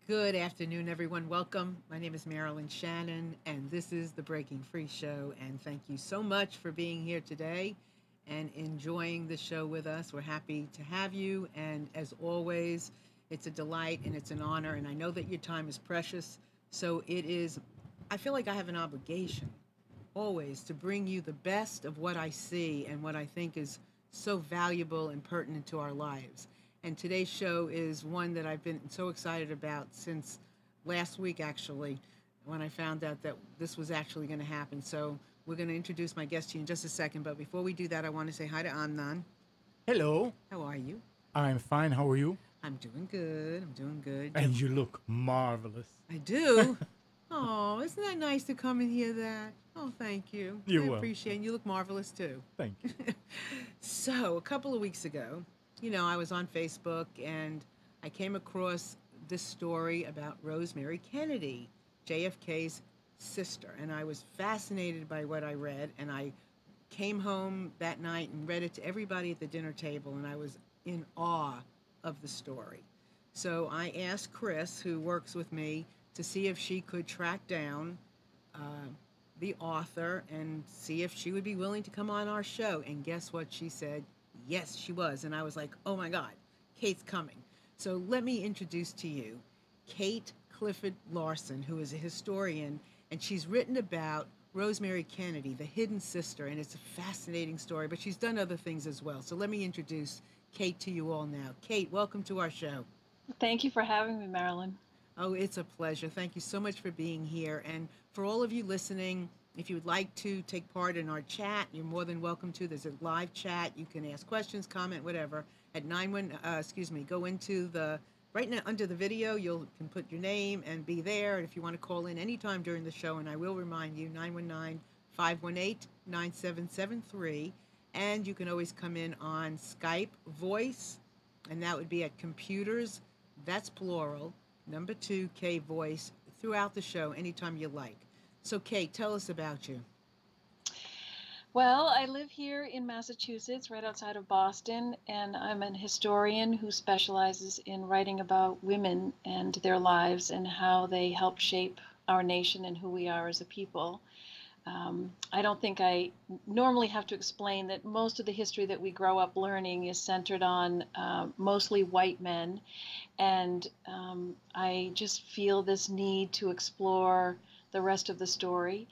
Good afternoon, everyone. Welcome. My name is Marilyn Shannon, and this is the Breaking Free Show. And thank you so much for being here today and enjoying the show with us. We're happy to have you. And as always, it's a delight and it's an honor. And I know that your time is precious. So it is, I feel like I have an obligation always to bring you the best of what I see and what I think is so valuable and pertinent to our lives. And today's show is one that I've been so excited about since last week, actually, when I found out that this was actually going to happen. So we're going to introduce my guest to you in just a second. But before we do that, I want to say hi to Amnan. Hello, How are you? I'm fine. How are you? I'm doing good. I'm doing good. And you look marvelous. I do. Oh, isn't that nice to come and hear that? Oh, thank you. You're I welcome. appreciate it. You look marvelous too. Thank you. So, a couple of weeks ago, I was on Facebook and I came across this story about Rosemary Kennedy, JFK's sister. And I was fascinated by what I read. And I came home that night and read it to everybody at the dinner table. And I was in awe of the story. So I asked Chris, who works with me, to see if she could track down uh, the author and see if she would be willing to come on our show. And guess what? She said, yes, she was. And I was like, oh my God, Kate's coming. So let me introduce to you Kate Clifford Larson, who is a historian, and she's written about Rosemary Kennedy, the hidden sister, and it's a fascinating story, but she's done other things as well. So let me introduce Kate to you all now. Kate, welcome to our show. Thank you for having me, Marilyn. Oh, it's a pleasure. Thank you so much for being here. And for all of you listening, if you would like to take part in our chat, you're more than welcome to. There's a live chat. You can ask questions, comment, whatever. At 91, go into the right now under the video. You can put your name and be there. And if you want to call in anytime during the show, and I will remind you, 919-518-9773. And you can always come in on Skype voice, and that would be at computers. That's plural. Number 2, K voice, throughout the show, anytime you like. So, Kate, tell us about you. Well, I live here in Massachusetts, right outside of Boston, and I'm an historian who specializes in writing about women and their lives and how they help shape our nation and who we are as a people. I don't think I normally have to explain that most of the history that we grow up learning is centered on mostly white men. And I just feel this need to explore the rest of the story.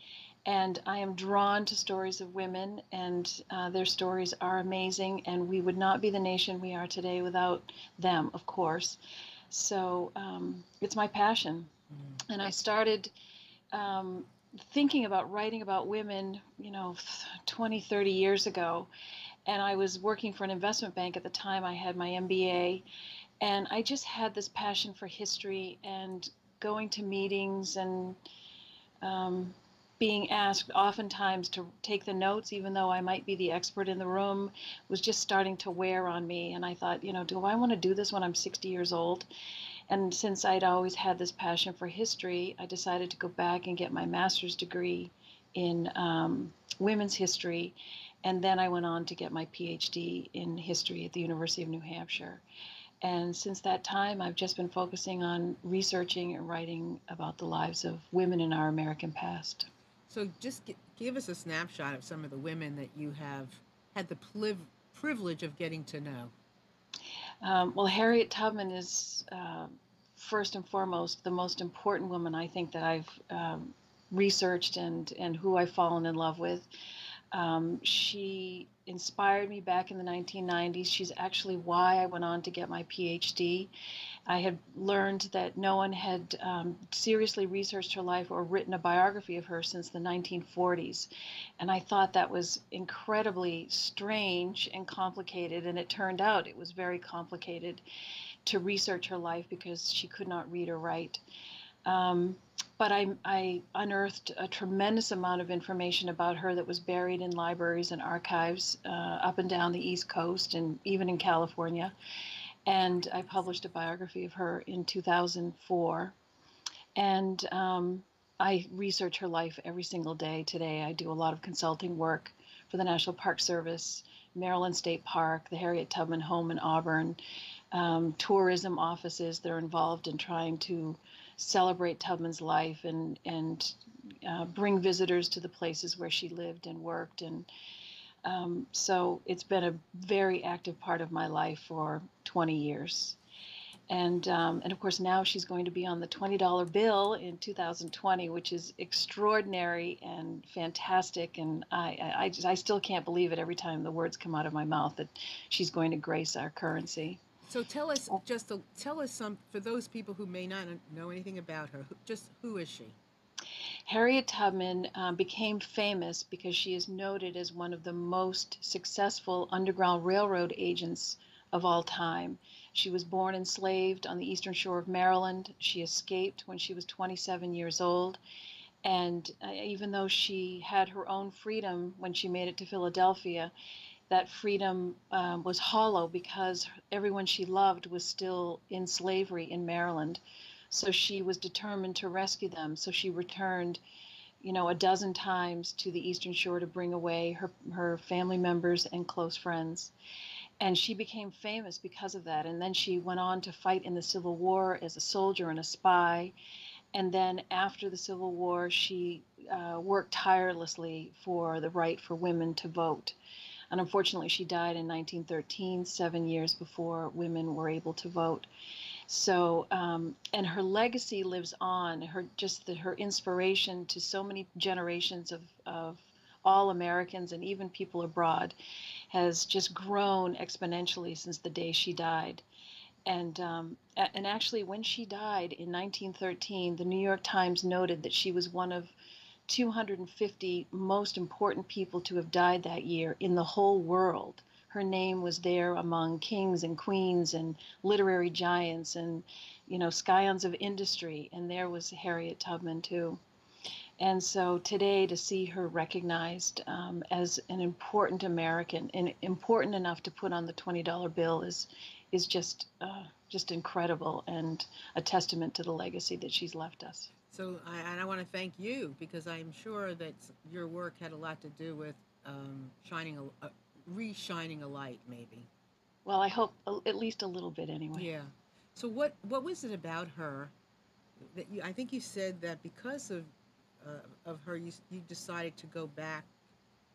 And I am drawn to stories of women, and their stories are amazing. And we would not be the nation we are today without them, of course. So it's my passion. And I started thinking about writing about women, 20, 30 years ago. And I was working for an investment bank at the time. I had my MBA. And I just had this passion for history and going to meetings and being asked oftentimes to take the notes, even though I might be the expert in the room, was just starting to wear on me. And I thought, do I want to do this when I'm 60 years old? And since I'd always had this passion for history, I decided to go back and get my master's degree in women's history. And then I went on to get my PhD in history at the University of New Hampshire. And since that time, I've just been focusing on researching and writing about the lives of women in our American past. So just give us a snapshot of some of the women that you have had the privilege of getting to know. Well, Harriet Tubman is first and foremost the most important woman I think that I've researched and who I've fallen in love with. She inspired me back in the 1990s. She's actually why I went on to get my PhD. I had learned that no one had seriously researched her life or written a biography of her since the 1940s. And I thought that was incredibly strange and complicated. And it turned out it was very complicated to research her life because she could not read or write. But I unearthed a tremendous amount of information about her that was buried in libraries and archives up and down the East Coast and even in California. And I published a biography of her in 2004. And I research her life every single day today. I do a lot of consulting work for the National Park Service, Maryland State Park, the Harriet Tubman Home in Auburn, tourism offices that are involved in trying to celebrate Tubman's life and bring visitors to the places where she lived and worked. And so it's been a very active part of my life for 20 years. And of course now she's going to be on the $20 bill in 2020, which is extraordinary and fantastic. And I still can't believe it every time the words come out of my mouth that she's going to grace our currency. So tell us some, for those people who may not know anything about her. Just who is she? Harriet Tubman became famous because she is noted as one of the most successful Underground Railroad agents of all time. She was born enslaved on the eastern shore of Maryland. She escaped when she was 27 years old. And even though she had her own freedom when she made it to Philadelphia, that freedom was hollow because everyone she loved was still in slavery in Maryland. So she was determined to rescue them. So she returned, a dozen times to the Eastern Shore to bring away her family members and close friends. And she became famous because of that. And then she went on to fight in the Civil War as a soldier and a spy. And then after the Civil War, she worked tirelessly for the right for women to vote. And unfortunately, she died in 1913, 7 years before women were able to vote. So, and her legacy lives on. Her inspiration to so many generations of all Americans and even people abroad has just grown exponentially since the day she died. And actually, when she died in 1913, the New York Times noted that she was one of 250 most important people to have died that year in the whole world. Her name was there among kings and queens and literary giants and, scions of industry. And there was Harriet Tubman too. And so today to see her recognized as an important American and important enough to put on the $20 bill is just incredible and a testament to the legacy that she's left us. So I want to thank you because I'm sure that your work had a lot to do with re-shining a light, maybe. Well, I hope at least a little bit anyway. Yeah. So what was it about her that I think you said that because of her you decided to go back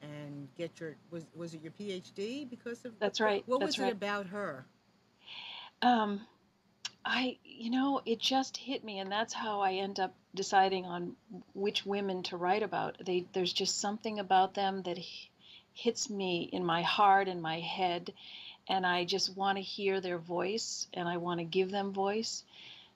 and get your was it your PhD because of That's right. What That's was right. it about her? Um, it just hit me, and that's how I end up deciding on which women to write about. There's just something about them that hits me in my heart and my head, and I just want to hear their voice, and I want to give them voice.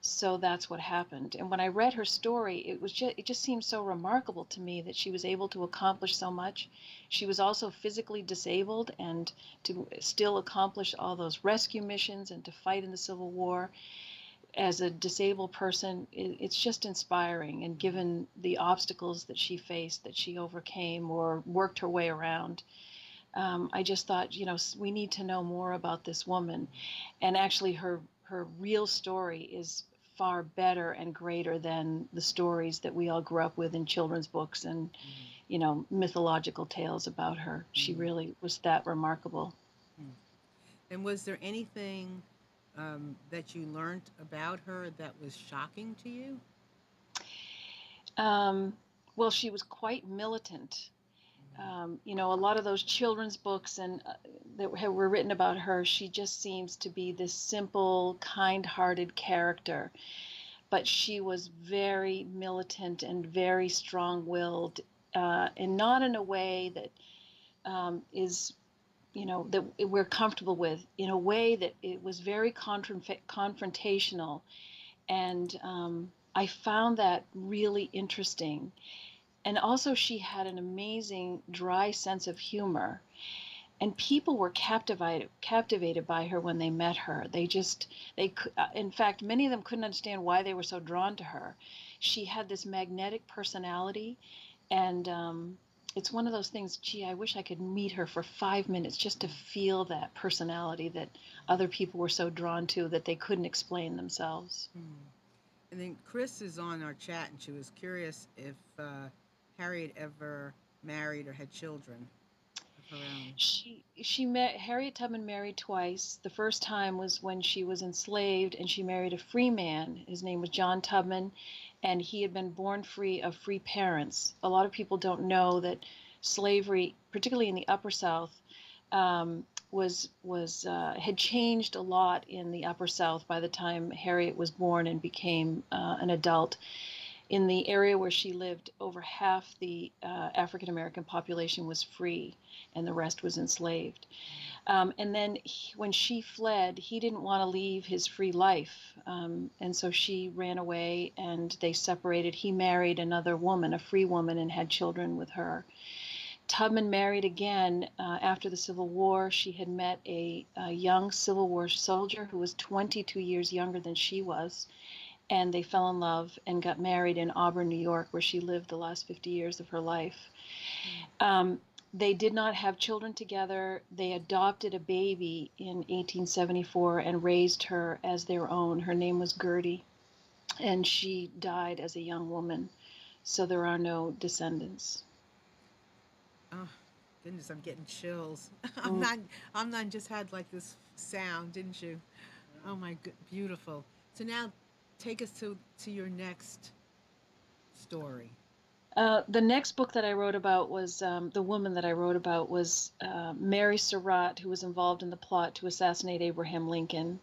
So that's what happened. And when I read her story, it just seemed so remarkable to me that she was able to accomplish so much. She was also physically disabled, and to still accomplish all those rescue missions and to fight in the Civil War as a disabled person, it's just inspiring. And given the obstacles that she faced, that she overcame or worked her way around, I just thought, we need to know more about this woman. And actually, her real story is far better and greater than the stories that we all grew up with in children's books and, mythological tales about her. She really was that remarkable. And was there anything that you learned about her that was shocking to you? Well, she was quite militant. A lot of those children's books and that were written about her, she just seems to be this simple, kind-hearted character. But she was very militant and very strong-willed, and not in a way that is, that we're comfortable with. In a way that it was very confrontational, and I found that really interesting. And also, she had an amazing dry sense of humor, and people were captivated by her when they met her. In fact, many of them couldn't understand why they were so drawn to her. She had this magnetic personality, and it's one of those things. Gee, I wish I could meet her for 5 minutes just to feel that personality that other people were so drawn to that they couldn't explain themselves. And then Chris is on our chat, and she was curious if Harriet ever married or had children of her own. She met Harriet Tubman married twice. The first time was when she was enslaved, and she married a free man. His name was John Tubman, and he had been born free of free parents. A lot of people don't know that slavery, particularly in the Upper South, was had changed a lot in the Upper South by the time Harriet was born and became an adult. In the area where she lived, over half the African American population was free, and the rest was enslaved. And then when she fled, he didn't want to leave his free life. And so she ran away, and they separated. He married another woman, a free woman, and had children with her. Tubman married again after the Civil War. She had met a young Civil War soldier who was 22 years younger than she was, and they fell in love and got married in Auburn, New York, where she lived the last 50 years of her life. They did not have children together. They adopted a baby in 1874 and raised her as their own. Her name was Gertie, and she died as a young woman, so there are no descendants. Oh, goodness, I'm getting chills. Mm. I'm not just had like this sound, didn't you? Oh my good, beautiful. So now take us to your next story. The next book that I wrote about was the woman that I wrote about was Mary Surratt, who was involved in the plot to assassinate Abraham Lincoln.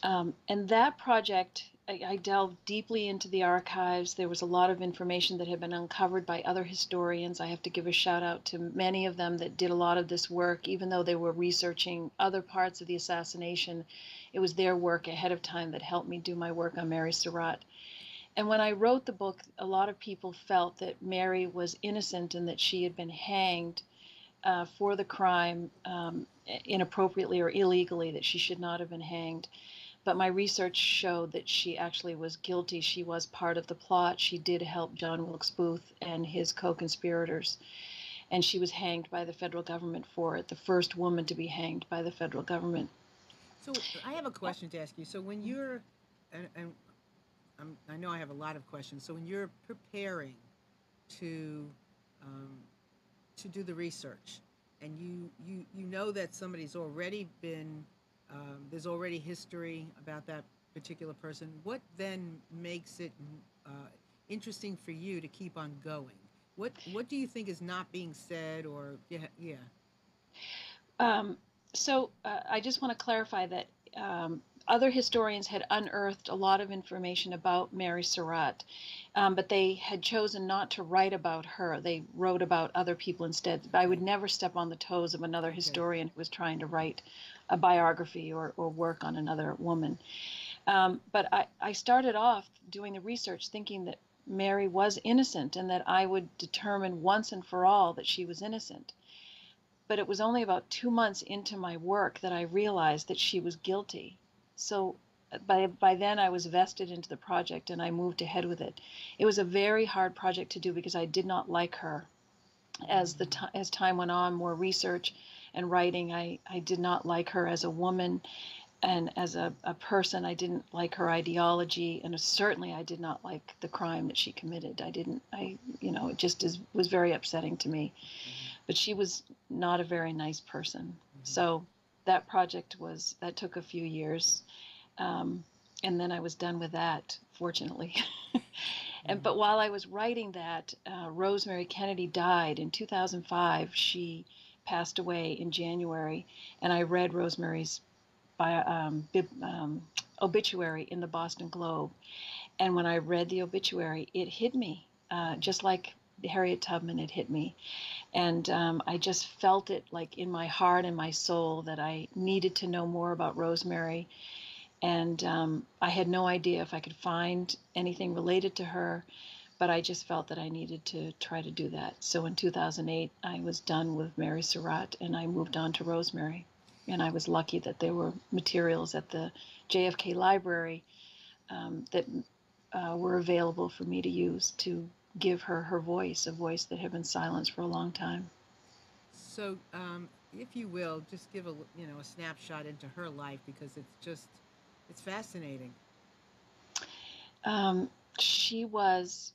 And that project, I delved deeply into the archives. There was a lot of information that had been uncovered by other historians. I have to give a shout out to many of them that did a lot of this work, even though they were researching other parts of the assassination. It was their work ahead of time that helped me do my work on Mary Surratt. And when I wrote the book, a lot of people felt that Mary was innocent and that she had been hanged for the crime inappropriately or illegally, that she should not have been hanged. But my research showed that she actually was guilty. She was part of the plot. She did help John Wilkes Booth and his co-conspirators. And she was hanged by the federal government for it, the first woman to be hanged by the federal government. So I have a question to ask you. So when you're, and I know I have a lot of questions. So when you're preparing to um, to do the research, and you know that somebody's already been there's already history about that particular person. What then makes it uh, interesting for you to keep on going? What do you think is not being said, or yeah. Um, so I just want to clarify that other historians had unearthed a lot of information about Mary Surratt, but they had chosen not to write about her. They wrote about other people instead. I would Right. never step on the toes of another Okay. historian who was trying to write a biography or work on another woman. But I started off doing the research thinking that Mary was innocent and that I would determine once and for all that she was innocent. But it was only about 2 months into my work that I realized that she was guilty. So by then I was vested into the project and I moved ahead with it. It was a very hard project to do because I did not like her. As time went on, more research and writing, I did not like her as a woman and as a person. I didn't like her ideology, and certainly I did not like the crime that she committed. It just was very upsetting to me. Mm-hmm. But she was not a very nice person. Mm-hmm. So that took a few years, um, and then I was done with that, fortunately. Mm-hmm. But while I was writing that, Rosemary Kennedy died in 2005. She passed away in January, and I read Rosemary's obituary in the Boston Globe. And when I read the obituary, it hit me, just like Harriet Tubman had hit me. And I just felt it like in my heart and my soul that I needed to know more about Rosemary. And I had no idea if I could find anything related to her, but I just felt that I needed to try to do that. So in 2008, I was done with Mary Surratt and I moved on to Rosemary. And I was lucky that there were materials at the JFK Library that were available for me to use to give her her voice, a voice that had been silenced for a long time. So, if you will, just give a snapshot into her life, because it's fascinating. She was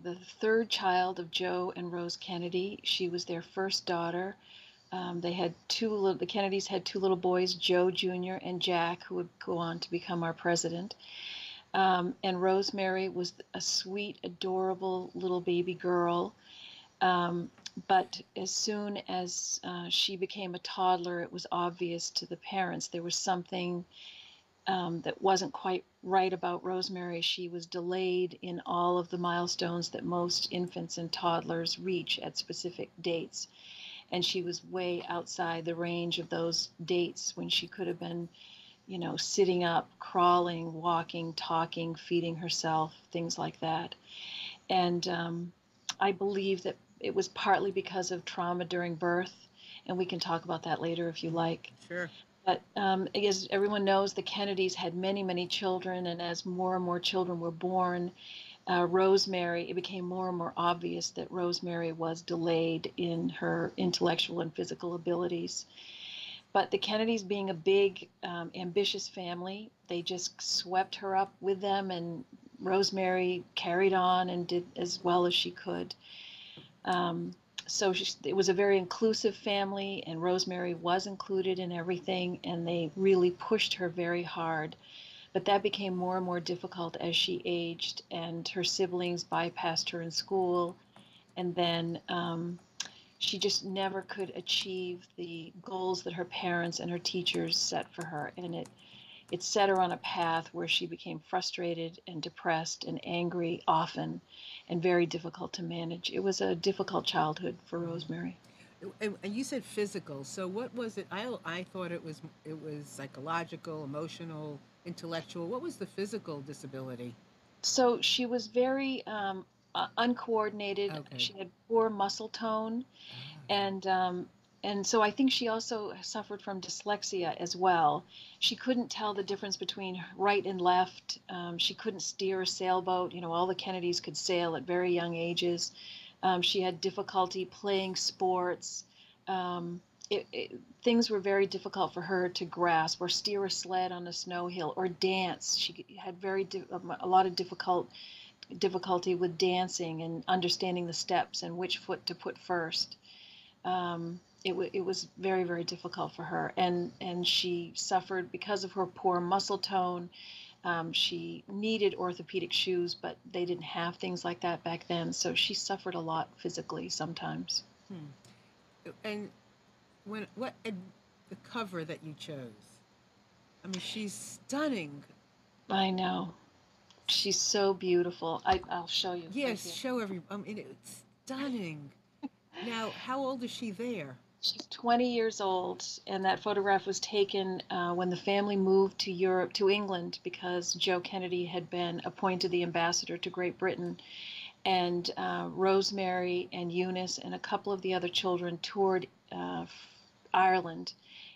the third child of Joe and Rose Kennedy. She was their first daughter. The Kennedys had two little boys, Joe Jr. and Jack, who would go on to become our president. And Rosemary was a sweet, adorable little baby girl. But as soon as she became a toddler, it was obvious to the parents there was something that wasn't quite right about Rosemary. She was delayed in all of the milestones that most infants and toddlers reach at specific dates. And she was way outside the range of those dates when she could have been, sitting up, crawling, walking, talking, feeding herself, things like that. And I believe that it was partly because of trauma during birth, and we can talk about that later if you like. Sure. But as everyone knows, the Kennedys had many, many children, and as more and more children were born, it became more and more obvious that Rosemary was delayed in her intellectual and physical abilities. But the Kennedys, being a big, ambitious family, they just swept her up with them, and Rosemary carried on and did as well as she could. It was a very inclusive family, and Rosemary was included in everything, and they really pushed her very hard. But that became more and more difficult as she aged, and her siblings bypassed her in school, and then she just never could achieve the goals that her parents and her teachers set for her, and it set her on a path where she became frustrated and depressed and angry often, and very difficult to manage. It was a difficult childhood for Rosemary. And you said physical. So what was it? I thought it was psychological, emotional, intellectual. What was the physical disability? So she was very uncoordinated. Okay. She had poor muscle tone, Ah, and so I think she also suffered from dyslexia as well. She couldn't tell the difference between right and left. She couldn't steer a sailboat. All the Kennedys could sail at very young ages. She had difficulty playing sports. Um, Things were very difficult for her to grasp, or steer a sled on a snow hill, or dance. She had a lot of difficulty with dancing and understanding the steps and which foot to put first. It was very, very difficult for her, and she suffered because of her poor muscle tone. She needed orthopedic shoes, but they didn't have things like that back then, so she suffered a lot physically sometimes. hmm. And the cover that you chose? I mean, she's stunning. I know. She's so beautiful. I'll show you right Yes, here. show every. I mean, it's stunning. Now, how old is she there? She's 20 years old, and that photograph was taken when the family moved to England, because Joe Kennedy had been appointed the ambassador to Great Britain. And Rosemary and Eunice and a couple of the other children toured Ireland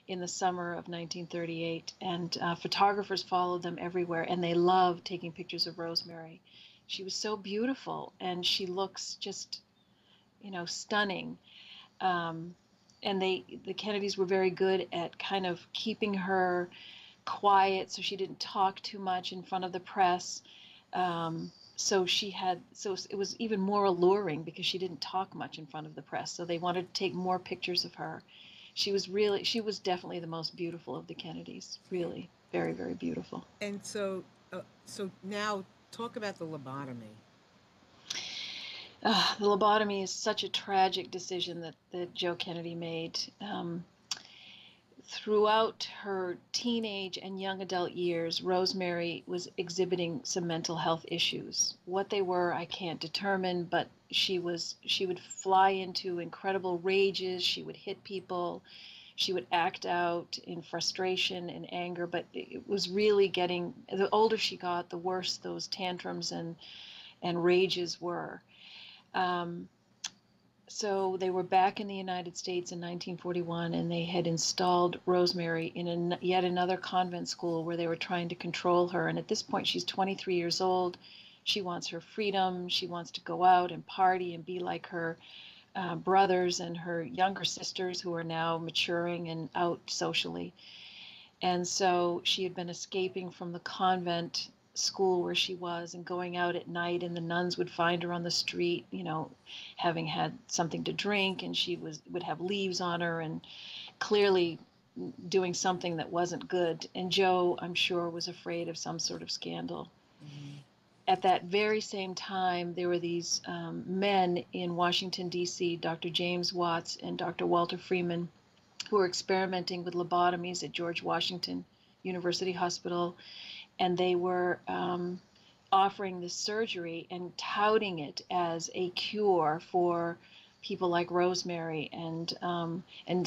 in the summer of 1938, and photographers followed them everywhere, and they loved taking pictures of Rosemary. She was so beautiful, and she looks just, stunning. Um, and the Kennedys were very good at kind of keeping her quiet, so she didn't talk too much in front of the press. So it was even more alluring because she didn't talk much in front of the press. So they wanted to take more pictures of her. She was definitely the most beautiful of the Kennedys. Really, very, very beautiful. And so now talk about the lobotomy. The lobotomy is such a tragic decision that Joe Kennedy made. Throughout her teenage and young adult years, Rosemary was exhibiting some mental health issues. What they were, I can't determine, but she would fly into incredible rages, she would hit people, she would act out in frustration and anger, but it was really the older she got, the worse those tantrums and rages were. Um, So they were back in the United States in 1941, and they had installed Rosemary in yet another convent school where they were trying to control her. And at this point, she's 23 years old. She wants her freedom. She wants to go out and party and be like her brothers and her younger sisters, who are now maturing and out socially. And so she had been escaping from the convent school where she was and going out at night, and the nuns would find her on the street, having had something to drink, and she would have leaves on her and clearly doing something that wasn't good. And Joe, I'm sure, was afraid of some sort of scandal. Mm-hmm. At that very same time, there were these men in Washington, D.C., Dr. James Watts and Dr. Walter Freeman, who were experimenting with lobotomies at George Washington University Hospital. And they were offering this surgery and touting it as a cure for people like Rosemary, and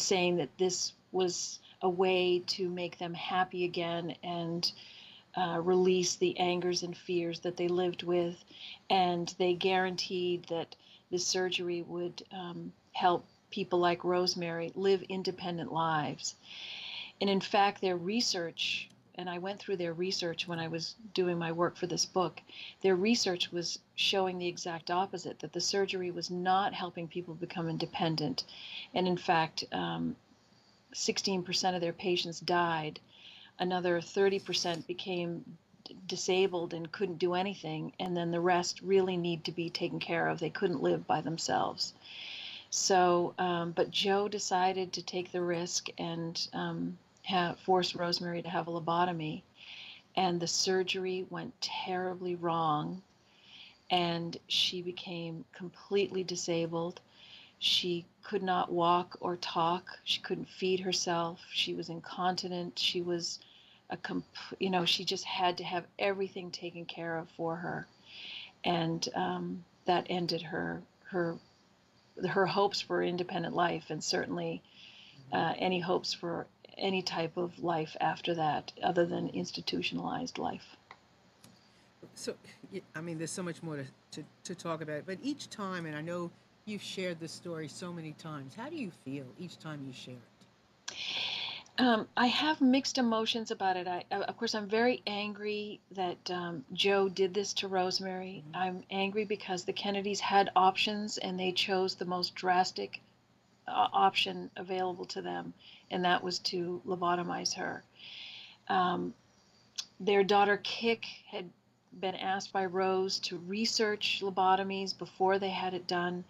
saying that this was a way to make them happy again and release the angers and fears that they lived with. And they guaranteed that this surgery would help people like Rosemary live independent lives. And in fact, their research, and I went through their research when I was doing my work for this book, their research was showing the exact opposite, that the surgery was not helping people become independent. And in fact, 16% of their patients died. Another 30% became disabled and couldn't do anything. And then the rest really need to be taken care of. They couldn't live by themselves. So, but Joe decided to take the risk and forced Rosemary to have a lobotomy, and the surgery went terribly wrong, and she became completely disabled. She could not walk or talk. She couldn't feed herself. She was incontinent. She was she just had to have everything taken care of for her, and that ended her hopes for independent life, and certainly any hopes for any type of life after that, other than institutionalized life. So, I mean, there's so much more to talk about, but each time, and I know you've shared this story so many times, how do you feel each time you share it? I have mixed emotions about it. Of course, I'm very angry that Joe did this to Rosemary. Mm-hmm. I'm angry because the Kennedys had options and they chose the most drastic option available to them, and that was to lobotomize her. Their daughter Kik had been asked by Rose to research lobotomies before they had it done,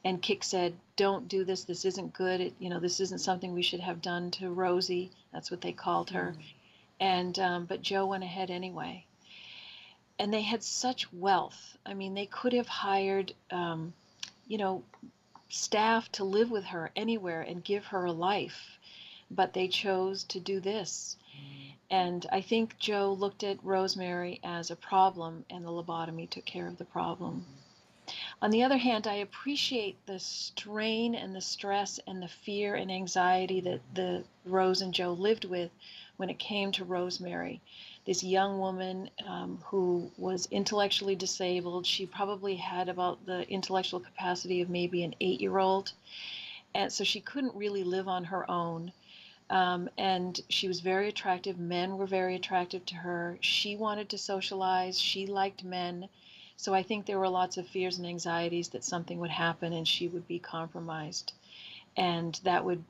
and Kik said, "Don't do this. This isn't good. This isn't something we should have done to Rosie." That's what they called her. And but Joe went ahead anyway. And they had such wealth. I mean, they could have hired, staff to live with her anywhere and give her a life, but they chose to do this. And I think Joe looked at Rosemary as a problem, and the lobotomy took care of the problem. On the other hand, I appreciate the strain and the stress and the fear and anxiety that the Rose and Joe lived with when it came to Rosemary, this young woman who was intellectually disabled. She probably had about the intellectual capacity of maybe an 8-year-old, and so she couldn't really live on her own. And she was very attractive. Men were very attractive to her. She wanted to socialize. She liked men. So I think there were lots of fears and anxieties that something would happen and she would be compromised. And that would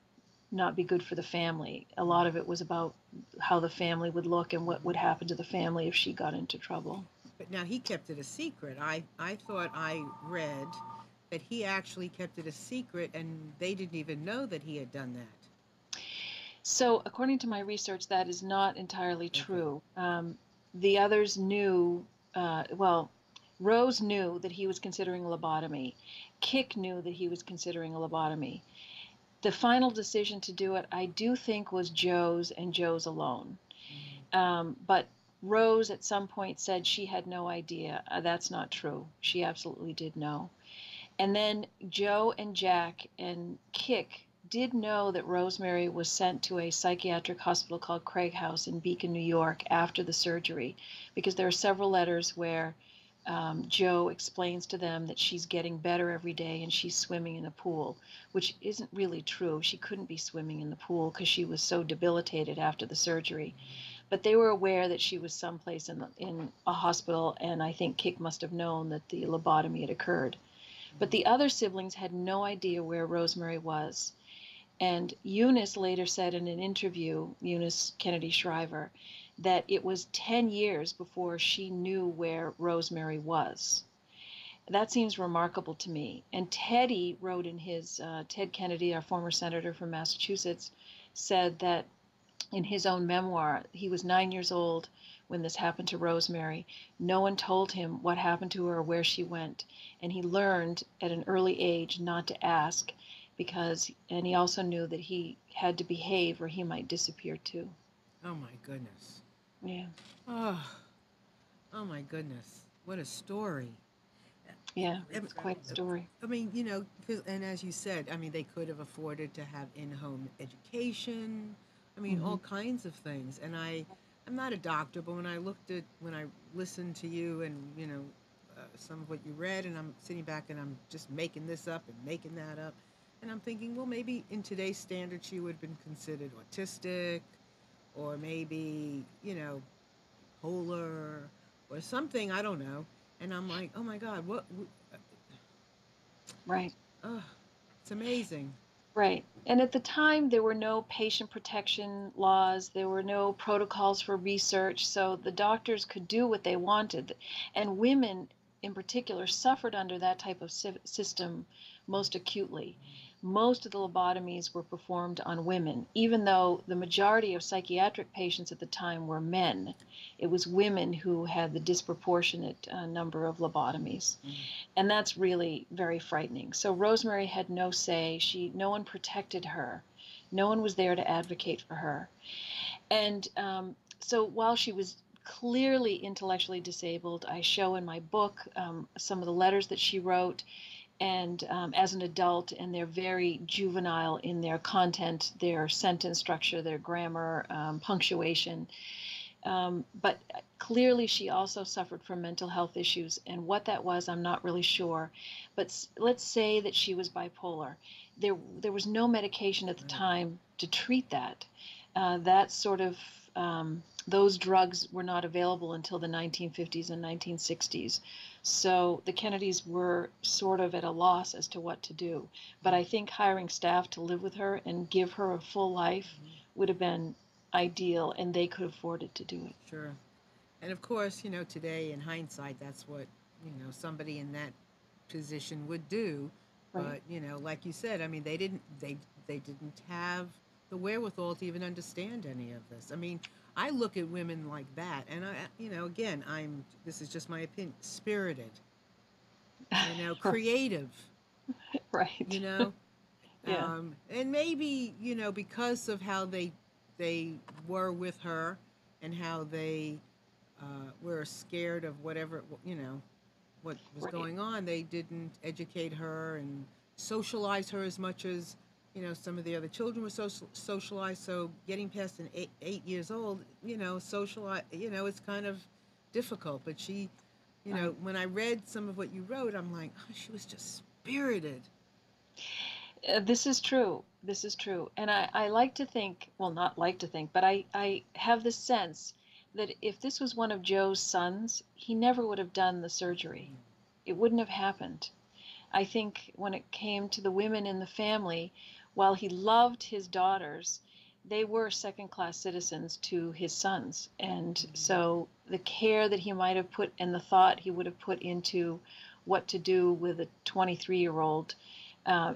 not be good for the family. A lot of it was about how the family would look and what would happen to the family if she got into trouble. But now he kept it a secret. I thought I read that he actually kept it a secret and they didn't even know that he had done that. So according to my research, that is not entirely true. The others knew, Rose knew that he was considering a lobotomy. Kik knew that he was considering a lobotomy. The final decision to do it, I do think, was Joe's and Joe's alone. But Rose at some point said she had no idea. That's not true. She absolutely did know. And then Joe and Jack and Kik did know that Rosemary was sent to a psychiatric hospital called Craig House in Beacon, New York after the surgery, because there are several letters where Joe explains to them that she's getting better every day and she's swimming in a pool, which isn't really true. She couldn't be swimming in the pool because she was so debilitated after the surgery. But they were aware that she was someplace in a hospital, and I think Kik must have known that the lobotomy had occurred. But the other siblings had no idea where Rosemary was. And Eunice later said in an interview, Eunice Kennedy Shriver, that it was 10 years before she knew where Rosemary was. That seems remarkable to me. And Teddy wrote in his, Ted Kennedy, our former senator from Massachusetts, said that in his own memoir, he was 9 years old when this happened to Rosemary. No one told him what happened to her or where she went. And he learned at an early age not to ask and he also knew that he had to behave or he might disappear too. Oh my goodness. Yeah. Oh, oh my goodness. What a story. Yeah, it's quite a story. I mean, and as you said, I mean, they could have afforded to have in-home education. I mean, all kinds of things. And I'm not a doctor, but when I listened to you and, some of what you read, and I'm sitting back and I'm just making this up and making that up. And I'm thinking, well, maybe in today's standards, she would have been considered autistic or maybe, polar or something. I don't know. And I'm like, oh my God, what? Right. Oh, it's amazing. Right. And at the time, there were no patient protection laws, there were no protocols for research, so the doctors could do what they wanted. And women, in particular, suffered under that type of system most acutely. Most of the lobotomies were performed on women, even though the majority of psychiatric patients at the time were men. It was women who had the disproportionate number of lobotomies. And that's really very frightening. So Rosemary had no say. No one protected her. No one was there to advocate for her. And so while she was clearly intellectually disabled, I show in my book some of the letters that she wrote, and as an adult, and they're very juvenile in their content, their sentence structure, their grammar, punctuation. But clearly she also suffered from mental health issues, and what that was, I'm not really sure. But let's say that she was bipolar. There was no medication at the time to treat that. That sort of those drugs were not available until the 1950s and 1960s. So the Kennedys were sort of at a loss as to what to do. But I think hiring staff to live with her and give her a full life would have been ideal, and they could afford it to do it. Sure. And of course, today in hindsight, that's what, somebody in that position would do. Right. But, like you said, I mean, they didn't have the wherewithal to even understand any of this. I mean, I look at women like that, and again, this is just my opinion, spirited, creative, Right. Yeah. And maybe, because of how they were with her and how they were scared of whatever, what was Right. going on, they didn't educate her and socialize her as much as, some of the other children were socialized. So getting past an 8 years old, socialize, it's kind of difficult. But she, Right. when I read some of what you wrote, I'm like, oh, she was just spirited. This is true. This is true. And I like to think, well, not like to think, but I have this sense that if this was one of Joe's sons, he never would have done the surgery. It wouldn't have happened. I think when it came to the women in the family, while he loved his daughters, they were second-class citizens to his sons. And so the care that he might have put and the thought he would have put into what to do with a 23-year-old,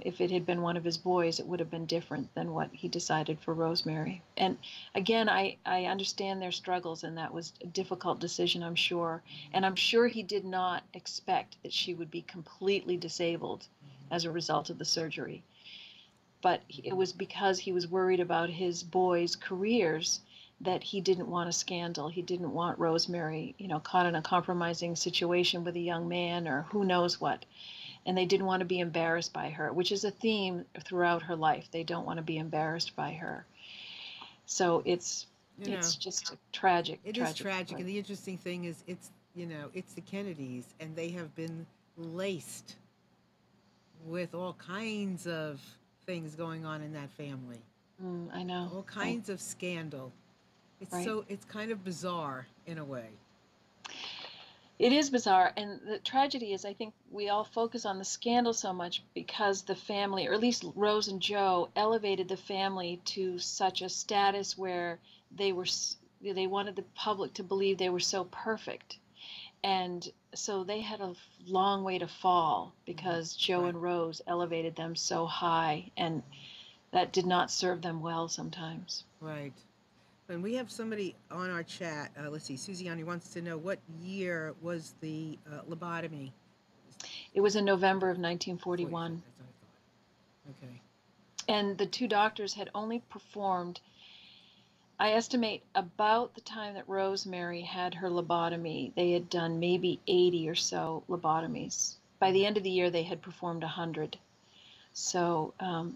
if it had been one of his boys, it would have been different than what he decided for Rosemary. And again, I understand their struggles, and that was a difficult decision, I'm sure. And I'm sure he did not expect that she would be completely disabled as a result of the surgery. But it was because he was worried about his boys' careers that he didn't want a scandal. He didn't want Rosemary, caught in a compromising situation with a young man or who knows what. And they didn't want to be embarrassed by her, which is a theme throughout her life. They don't want to be embarrassed by her. So it's just a tragic. It is tragic, and the interesting thing is, it's the Kennedys, and they have been laced with all kinds of things going on in that family. I know. All kinds of scandal. It's Right. it's kind of bizarre in a way. It is bizarre, and the tragedy is I think we all focus on the scandal so much because the family, or at least Rose and Joe, elevated the family to such a status where they were they wanted the public to believe they were so perfect. And so they had a long way to fall because Joe Right. and Rose elevated them so high, and that did not serve them well sometimes. Right. And we have somebody on our chat. Let's see. Susiani wants to know what year was the lobotomy? It was in November of 40. 1941, That's what I thought. Okay. and the two doctors had only performed, I estimate, about the time that Rosemary had her lobotomy, they had done maybe 80 or so lobotomies. By the end of the year, they had performed 100. So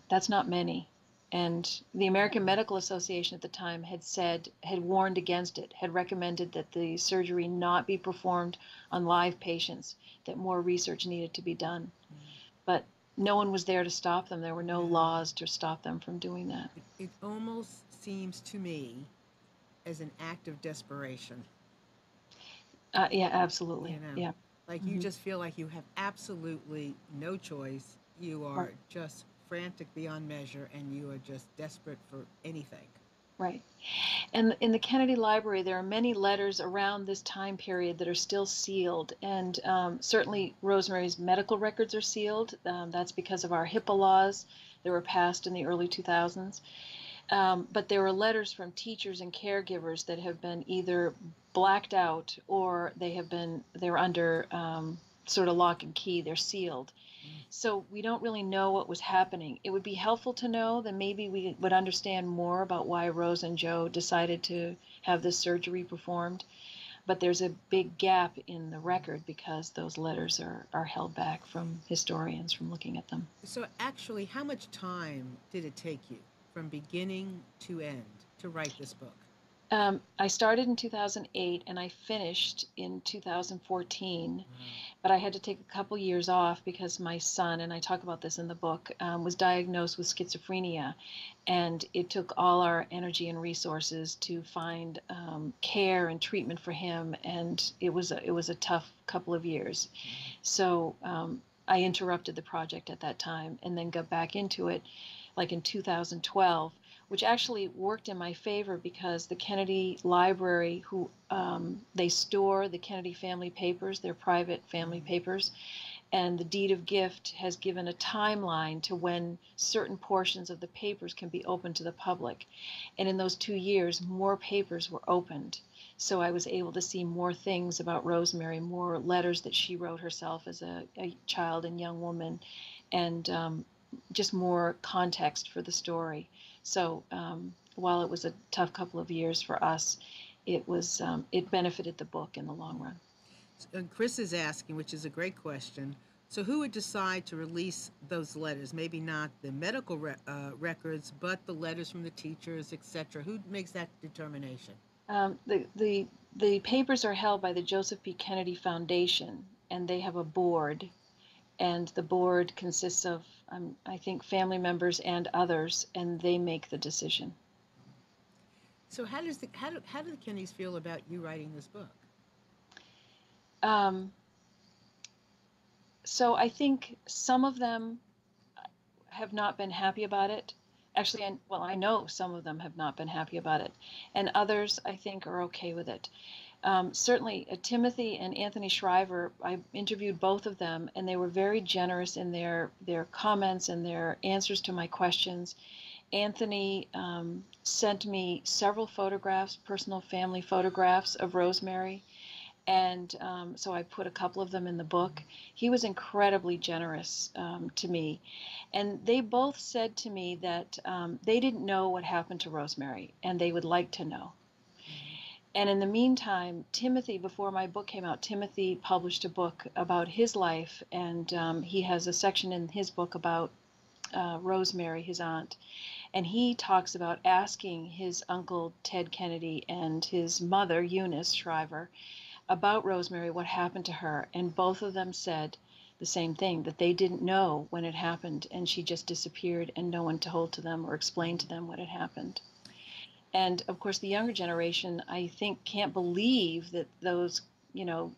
that's not many. And the American Medical Association at the time had warned against it, had recommended that the surgery not be performed on live patients, that more research needed to be done. But no one was there to stop them. There were no Yeah. laws to stop them from doing that. It almost seems to me as an act of desperation. Yeah, absolutely. You know, Yeah. like you Hmm. just feel like you have absolutely no choice. You Right. are just frantic beyond measure, and you are just desperate for anything. Right. And in the Kennedy Library, there are many letters around this time period that are still sealed. And certainly Rosemary's medical records are sealed. That's because of our HIPAA laws that were passed in the early 2000s. But there are letters from teachers and caregivers that have been either blacked out or they're under sort of lock and key. They're sealed. So we don't really know what was happening. It would be helpful to know, then maybe we would understand more about why Rose and Joe decided to have this surgery performed. But there's a big gap in the record because those letters are held back from historians from looking at them. So, actually, how much time did it take you from beginning to end to write this book? I started in 2008 and I finished in 2014, Wow. but I had to take a couple years off because my son, and I talk about this in the book, was diagnosed with schizophrenia, and it took all our energy and resources to find care and treatment for him, and it was a tough couple of years. So I interrupted the project at that time and then got back into it like in 2012, which actually worked in my favor because the Kennedy Library, who they store the Kennedy family papers, their private family papers, and the deed of gift has given a timeline to when certain portions of the papers can be opened to the public. And in those 2 years, more papers were opened. So I was able to see more things about Rosemary, more letters that she wrote herself as a child and young woman, and just more context for the story. So while it was a tough couple of years for us, it benefited the book in the long run. And Chris is asking, which is a great question. So, who would decide to release those letters? Maybe not the medical records, but the letters from the teachers, etc. Who makes that determination? The papers are held by the Joseph P. Kennedy Foundation, and they have a board, and the board consists of I think family members and others, and they make the decision. So, how do the Kennedys feel about you writing this book? Um, so I think some of them have not been happy about it. Actually, I know some of them have not been happy about it, and others I think are okay with it. Certainly, Timothy and Anthony Shriver, I interviewed both of them, and they were very generous in their comments and their answers to my questions. Anthony sent me several photographs, personal family photographs of Rosemary, and so I put a couple of them in the book. He was incredibly generous to me, and they both said to me that they didn't know what happened to Rosemary, and they would like to know. And in the meantime, Timothy, before my book came out, Timothy published a book about his life, and he has a section in his book about Rosemary, his aunt, and he talks about asking his uncle Ted Kennedy and his mother Eunice Shriver about Rosemary, what happened to her, and both of them said the same thing, that they didn't know when it happened, and she just disappeared, and no one told to them or explained to them what had happened. And of course, the younger generation, I think, can't believe that those,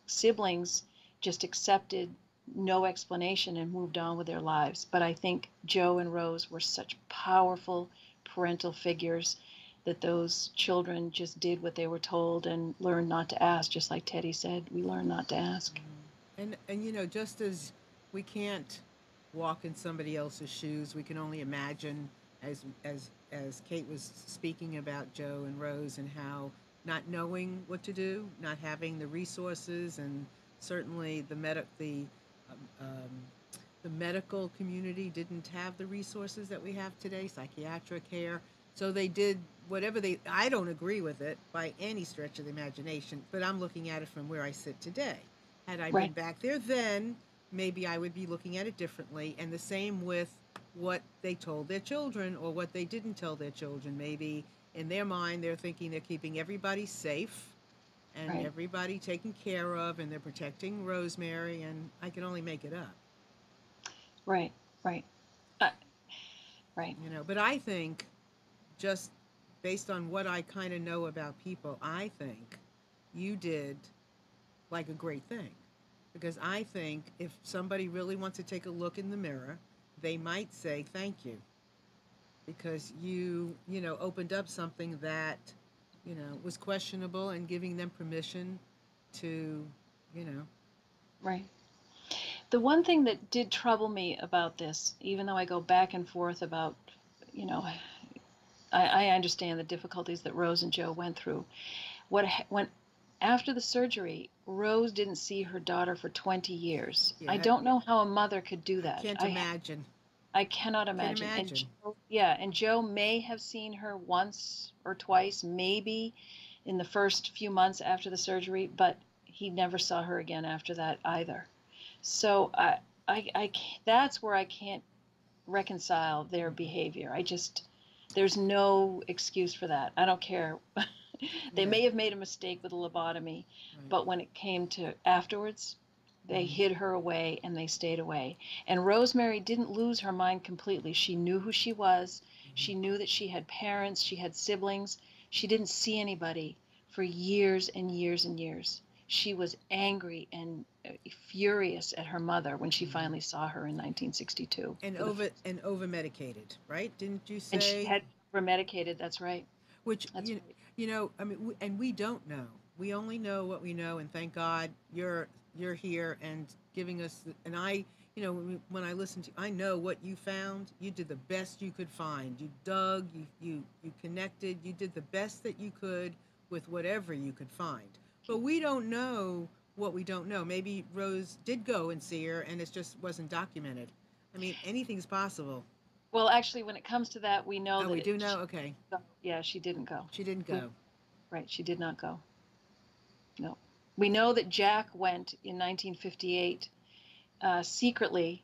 siblings just accepted no explanation and moved on with their lives. But I think Joe and Rose were such powerful parental figures that those children just did what they were told and learned not to ask, just like Teddy said, we learn not to ask. And you know, just as we can't walk in somebody else's shoes, we can only imagine, as Kate was speaking about Joe and Rose and how not knowing what to do, not having the resources, and certainly um, um, the medical community didn't have the resources that we have today, psychiatric care. So they did whatever they. I don't agree with it by any stretch of the imagination, but I'm looking at it from where I sit today. Had I been Right, back there then, maybe I would be looking at it differently. And the same with what they told their children or what they didn't tell their children. Maybe in their mind, they're thinking they're keeping everybody safe and right, everybody taken care of and they're protecting Rosemary. And I can only make it up, right, right, uh, right, you know. But I think, just based on what I kind of know about people, I think you did like a great thing. Because I think if somebody really wants to take a look in the mirror, they might say thank you because you know, opened up something that, you know, was questionable and giving them permission to, you know. right. The one thing that did trouble me about this, even though I go back and forth about, you know, I understand the difficulties that Rose and Joe went through. When after the surgery, Rose didn't see her daughter for 20 years. I Yeah, don't know how a mother could do I that. can't imagine. I cannot Can't imagine. And imagine. Joe, yeah, and Joe may have seen her once or twice, maybe in the first few months after the surgery, but he never saw her again after that either. So that's where I can't reconcile their behavior. There's no excuse for that. I don't care. They Yeah, may have made a mistake with a lobotomy, right. but when it came to afterwards, they Hmm. hid her away and they stayed away. And Rosemary didn't lose her mind completely. She knew who she was. She Hmm. knew that she had parents, she had siblings. She didn't see anybody for years and years and years. She was angry and furious at her mother when she Hmm. finally saw her in 1962 And for the over first. and over medicated, right? Didn't you And she say? had over medicated. That's right. Which That's right. you know, I mean, and we don't know. We only know what we know, and thank God you're here and giving us. And I, you know, when I listen to, I know what you found. You did the best you could find. You dug, you connected. You did the best that you could with whatever you could find. But we don't know what we don't know. Maybe Rose did go and see her, and it just wasn't documented. I mean, anything's possible. Well, actually, when it comes to that, we know Oh, that we do know. Okay, yeah, she didn't go. she didn't We, go. right, she did not go. No. We know that Jack went in 1958 secretly,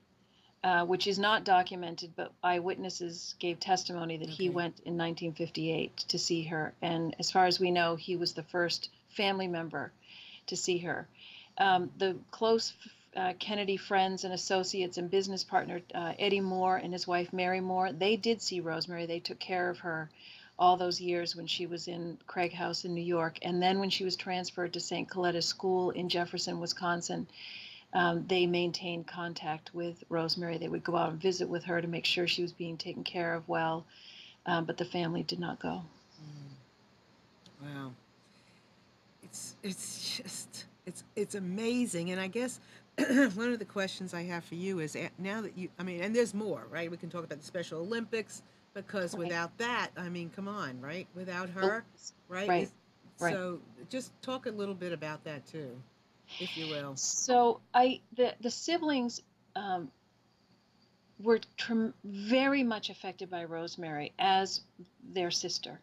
which is not documented, but eyewitnesses gave testimony that he Okay. went in 1958 to see her. And as far as we know, he was the first family member to see her. The close Kennedy friends and associates and business partner Eddie Moore and his wife Mary Moore, they did see Rosemary. They took care of her all those years when she was in Craig House in New York. And then when she was transferred to St. Coletta's School in Jefferson, Wisconsin, they maintained contact with Rosemary. They would go out and visit with her to make sure she was being taken care of well, but the family did not go. Mm, wow. It's just it's amazing, and I guess one of the questions I have for you is now that you, I mean, and there's more, right? We can talk about the Special Olympics because Right. without that, I mean, come on, right? Without Oh, her, right? right. Right. So just talk a little bit about that too, if you will. So the siblings um, were very much affected by Rosemary as their sister,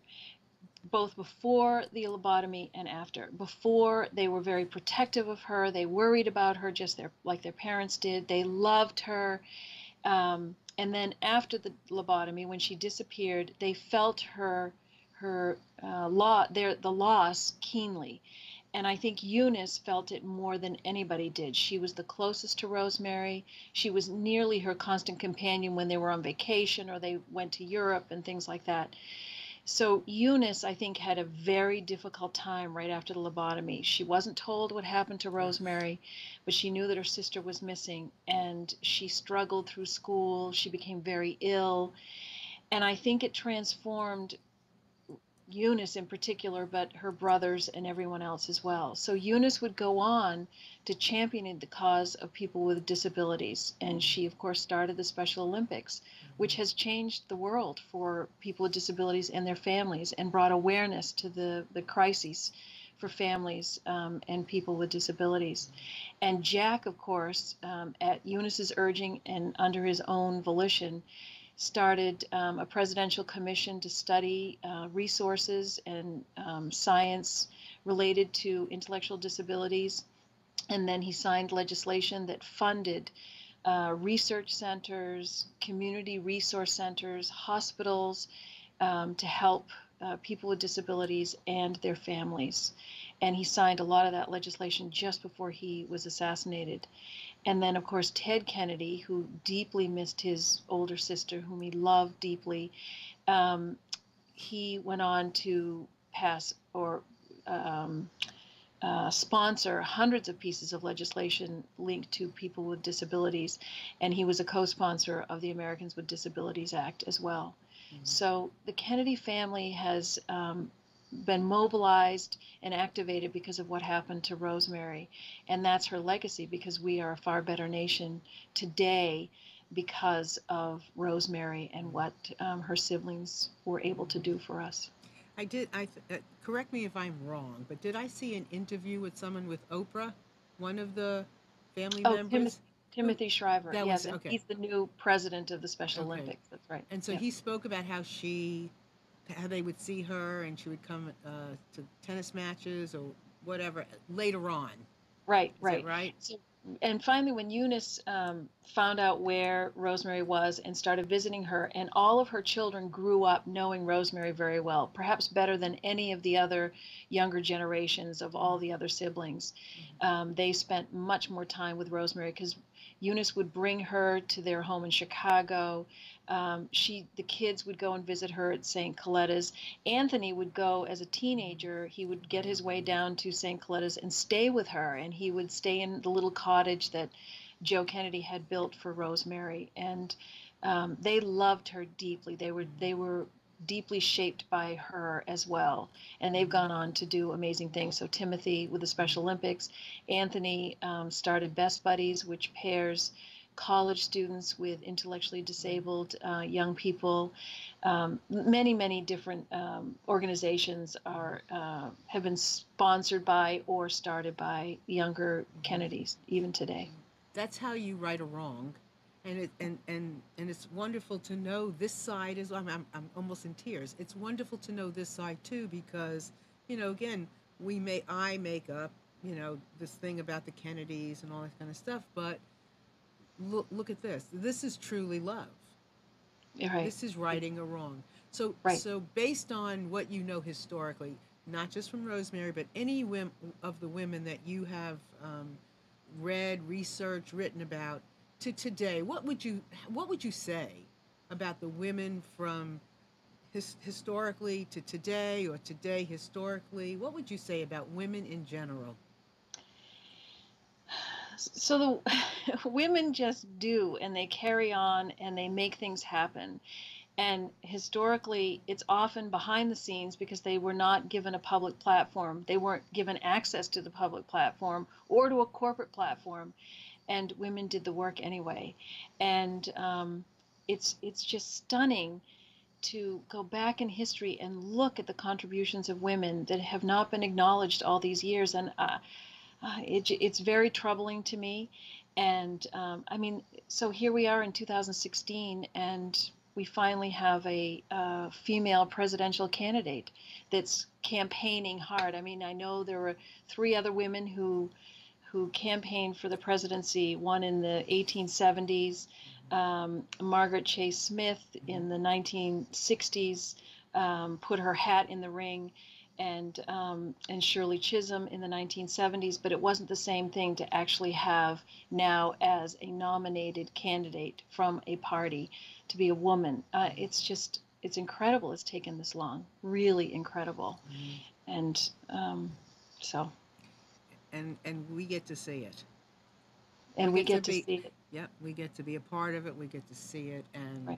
both before the lobotomy and after. Before, they were very protective of her. They worried about her just like their parents did. They loved her. And then after the lobotomy, when she disappeared, they felt the loss keenly. And I think Eunice felt it more than anybody did. She was the closest to Rosemary. She was nearly her constant companion when they were on vacation or they went to Europe and things like that. So Eunice, I think, had a very difficult time right after the lobotomy. She wasn't told what happened to Ugh. Rosemary, but she knew that her sister was missing, and she struggled through school. She became very ill, and I think it transformed Eunice in particular, but her brothers and everyone else as well. So Eunice would go on to champion the cause of people with disabilities. And she, of course, started the Special Olympics, which has changed the world for people with disabilities and their families and brought awareness to the crises for families and people with disabilities. And Jack, of course, at Eunice's urging and under his own volition, started a presidential commission to study resources and science related to intellectual disabilities. And then he signed legislation that funded research centers, community resource centers, hospitals to help people with disabilities and their families. And he signed a lot of that legislation just before he was assassinated. And then, of course, Ted Kennedy, who deeply missed his older sister, whom he loved deeply, he went on to pass or sponsor hundreds of pieces of legislation linked to people with disabilities. And he was a co-sponsor of the Americans with Disabilities Act as well. Mm-hmm. So the Kennedy family has been mobilized and activated because of what happened to Rosemary. And that's her legacy, because we are a far better nation today because of Rosemary and what her siblings were able to do for us. Correct me if I'm wrong, but did I see an interview with someone with Oprah, one of the family members? Timothy Shriver, yes, and okay. He's the new president of the Special Olympics, that's right. And so he spoke about how they would see her and she would come to tennis matches or whatever later on. Right, Is that right? So, and finally, when Eunice found out where Rosemary was and started visiting her, and all of her children grew up knowing Rosemary very well, perhaps better than any of the other younger generations of all the other siblings. They spent much more time with Rosemary because Eunice would bring her to their home in Chicago. The kids would go and visit her at St. Coletta's. Anthony would go as a teenager. He would get his way down to St. Coletta's and stay with her, and he would stay in the little cottage that Joe Kennedy had built for Rosemary. And they loved her deeply. They were deeply shaped by her as well, and they've gone on to do amazing things. So Timothy with the Special Olympics, Anthony started Best Buddies, which pairs college students with intellectually disabled young people. Many different organizations have been sponsored by or started by younger Kennedys even today. That's how you right a wrong. And it's wonderful to know this side is. I'm almost in tears. It's wonderful to know this side too, because again, I make up this thing about the Kennedys and all that kind of stuff, but look at this. This is truly love. Right. This is righting a wrong. So based on what you know historically, not just from Rosemary, but any of the women that you have read, researched, written about to today, what would you say about the women from historically to today, or today historically? What would you say about women in general? So the women just do, and they carry on, and they make things happen. And historically, it's often behind the scenes because they were not given a public platform. They weren't given access to the public platform or to a corporate platform. And women did the work anyway. And it's just stunning to go back in history and look at the contributions of women that have not been acknowledged all these years. And it's very troubling to me. And so here we are in 2016, and we finally have a female presidential candidate that's campaigning hard. I know there were 3 other women who campaigned for the presidency, one in the 1870s, Margaret Chase Smith in the 1960s, put her hat in the ring, and Shirley Chisholm in the 1970s, but it wasn't the same thing to actually have now as a nominated candidate from a party to be a woman. It's incredible it's taken this long, really incredible. And so. And we get to see it. And we get to see it. Yep, we get to be a part of it. We get to see it and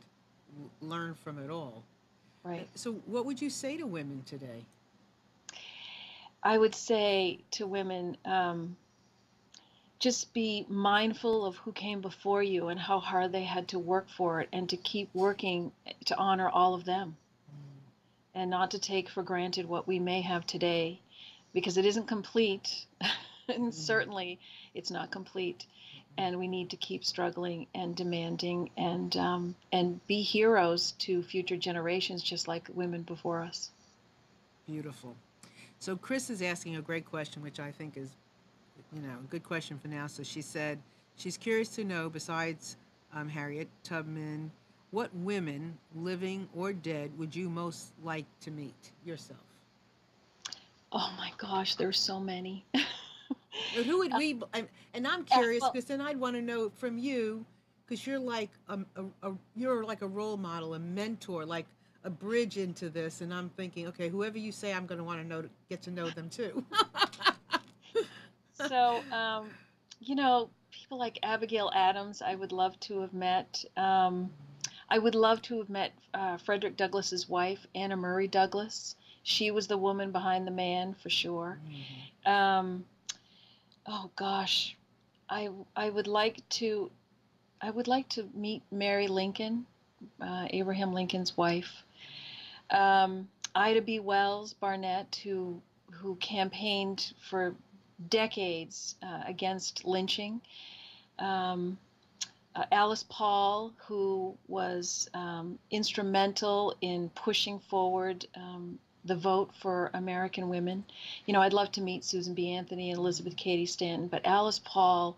learn from it all. right. So, what would you say to women today? I would say to women, just be mindful of who came before you and how hard they had to work for it, and to keep working to honor all of them, and not to take for granted what we may have today, because it isn't complete. And certainly it's not complete. And we need to keep struggling and demanding, and be heroes to future generations, just like women before us. Beautiful. So, Chris is asking a great question, which I think is, a good question for now. So, she said she's curious to know, besides Harriet Tubman, what women, living or dead, would you most like to meet yourself? Oh my gosh, there's so many. Or who would we? And I'm curious Well, because then I'd want to know from you, because you're like you're like a role model, a mentor, like a bridge into this. And I'm thinking, okay, whoever you say, I'm going to want to know, get to know them too. so, people like Abigail Adams, I would love to have met. I would love to have met Frederick Douglass's wife, Anna Murray Douglass. She was the woman behind the man, for sure. Um, oh gosh, I would like to meet Mary Lincoln, Abraham Lincoln's wife. Ida B. Wells Barnett, who campaigned for decades against lynching. Um, Alice Paul, who was instrumental in pushing forward the vote for American women. I'd love to meet Susan B. Anthony and Elizabeth Cady Stanton, but Alice Paul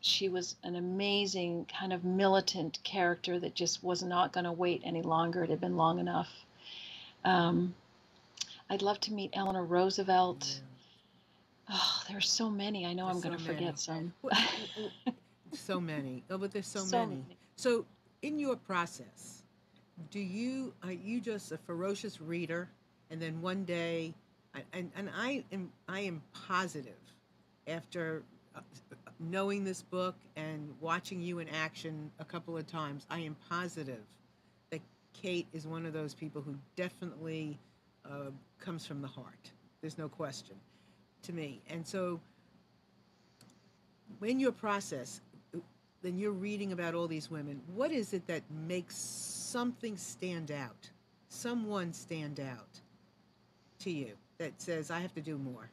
she was an amazing kind of militant character that just was not going to wait any longer. It had been long enough. Um, I'd love to meet Eleanor Roosevelt. Oh, there's so many. I know There's I'm going so to many. forget some. So many. Oh, but there's so So many. many. So, in your process, are you just a ferocious reader, and then one day, and I am positive, after knowing this book and watching you in action a couple of times, I am positive that Kate is one of those people who definitely comes from the heart. There's no question to me. And so, in your process, then you're reading about all these women. What is it that makes something stand out, someone stand out to you that says, I have to do more?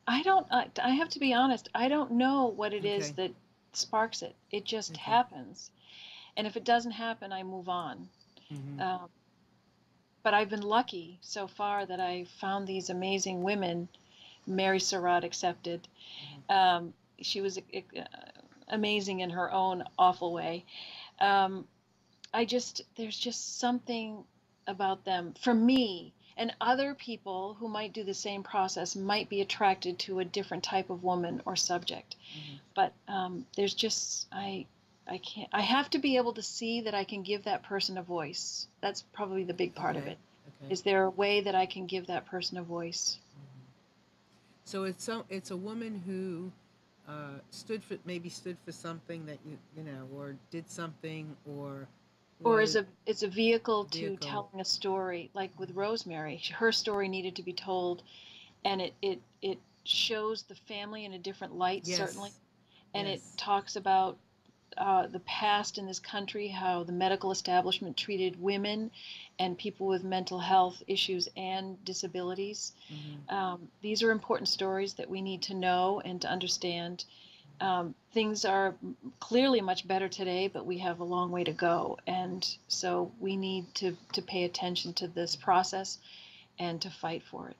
I don't, I have to be honest, I don't know what it is Okay. that sparks it. It just Okay. happens. And if it doesn't happen, I move on. Mm-hmm. Um, but I've been lucky so far that I found these amazing women, Mary Surratt accepted. Um, she was amazing in her own awful way. Um, there's just something about them for me, and other people who might do the same process might be attracted to a different type of woman or subject. Mm-hmm. But there's just, I can't, I have to be able to see that I can give that person a voice. That's probably the big part of Okay. it. Okay. Is there a way that I can give that person a voice? So it's a woman who stood for something that or did something, or Or was is a vehicle a to vehicle. telling a story, like with Rosemary. Her story needed to be told, and it shows the family in a different light, certainly, Yes. and it Yes. talks about the past in this country, how the medical establishment treated women and people with mental health issues and disabilities. Mm-hmm. These are important stories that we need to know and to understand. Things are clearly much better today, but we have a long way to go. And so we need to pay attention to this process and to fight for it.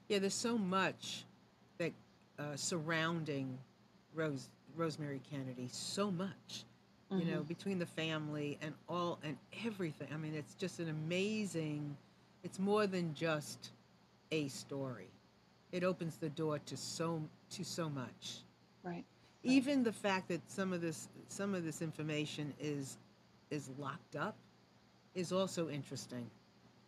Yeah, there's so much that surrounding Rose Rosemary Kennedy. So much, Hmm. between the family and all and everything. I mean, it's just an amazing. It's more than just a story. It opens the door to so much. Right, right. Even the fact that some of this information is locked up is also interesting.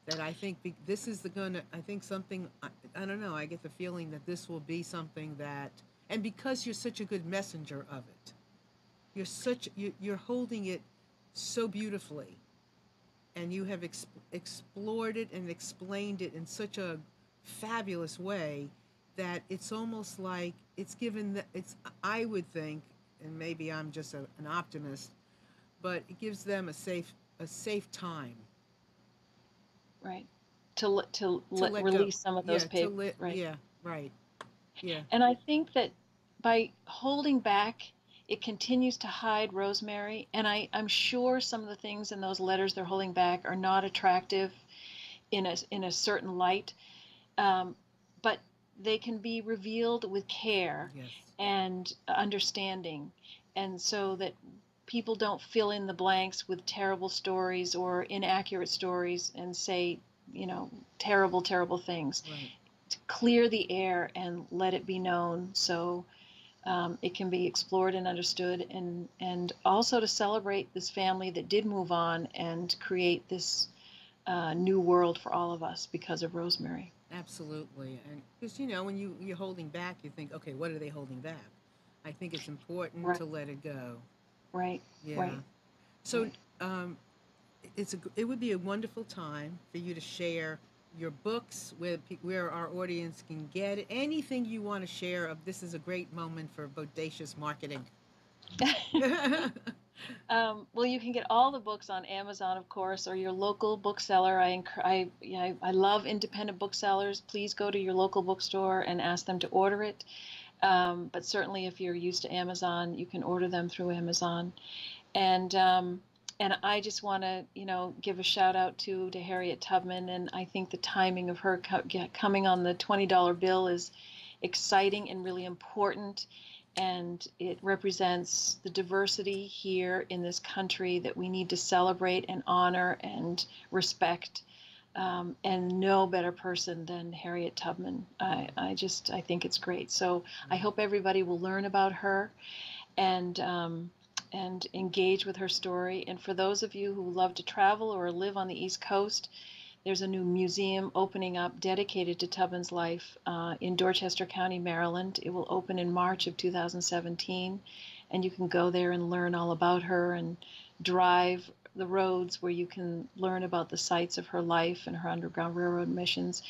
That I think this is the gonna. I think something. I don't know. I get the feeling that this will be something that, and because you're such a good messenger of it, you're holding it so beautifully, and you have explored it and explained it in such a fabulous way that it's almost like it's given the, it's I would think, and maybe I'm just an optimist, but it gives them a safe time Right. To to let let go. release some of those Yeah, to papers. let Right. yeah, right. Yeah. And I think that by holding back, it continues to hide Rosemary. And I'm sure some of the things in those letters they're holding back are not attractive in a certain light, um, but they can be revealed with care Yes. and understanding, and so that people don't fill in the blanks with terrible stories or inaccurate stories and say, terrible, terrible things. Right. To clear the air and let it be known, so it can be explored and understood, and also to celebrate this family that did move on and create this new world for all of us because of Rosemary. Absolutely. And because when you're holding back, you think, okay, what are they holding back? I think it's important Right, to let it go. right, Yeah. right, So right. um, it would be a wonderful time for you to share your books where our audience can get it. Anything you want to share of this is a great moment for bodacious marketing. Well, you can get all the books on Amazon, of course, or your local bookseller. I love independent booksellers. Please go to your local bookstore and ask them to order it. But certainly, if you're used to Amazon, you can order them through Amazon. And I just want to, give a shout out to Harriet Tubman. And I think the timing of her coming on the $20 bill is exciting and really important. And it represents the diversity here in this country that we need to celebrate and honor and respect. And no better person than Harriet Tubman. I think it's great. So I hope everybody will learn about her and engage with her story. And for those of you who love to travel or live on the East Coast, there's a new museum opening up dedicated to Tubman's life in Dorchester County, Maryland. It will open in March of 2017, and you can go there and learn all about her and drive the roads where you can learn about the sites of her life and her Underground Railroad missions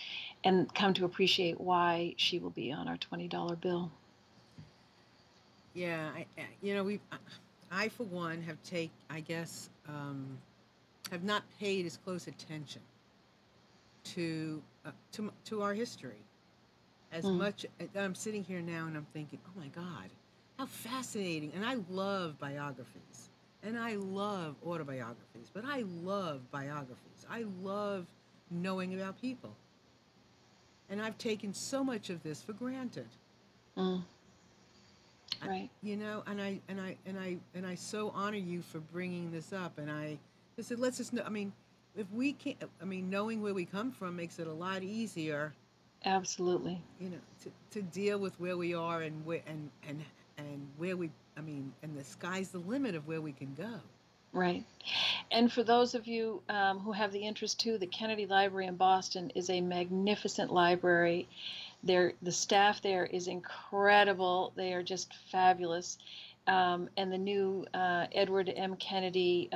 and come to appreciate why she will be on our $20 bill. Yeah, I for one I guess, have not paid as close attention to our history as Mm, much. I'm sitting here now and I'm thinking, oh my God, how fascinating! And I love biographies, and I love autobiographies, but I love biographies. I love knowing about people, and I've taken so much of this for granted. mm, I, right. and I so honor you for bringing this up. And I said, let's just know. I mean, if we can't, I mean, knowing where we come from makes it a lot easier, Absolutely. to deal with where we are and where we. I mean, and the sky's the limit of where we can go. Right. And for those of you who have the interest too, the Kennedy Library in Boston is a magnificent library. The staff there is incredible. They are just fabulous. And the new Edward M. Kennedy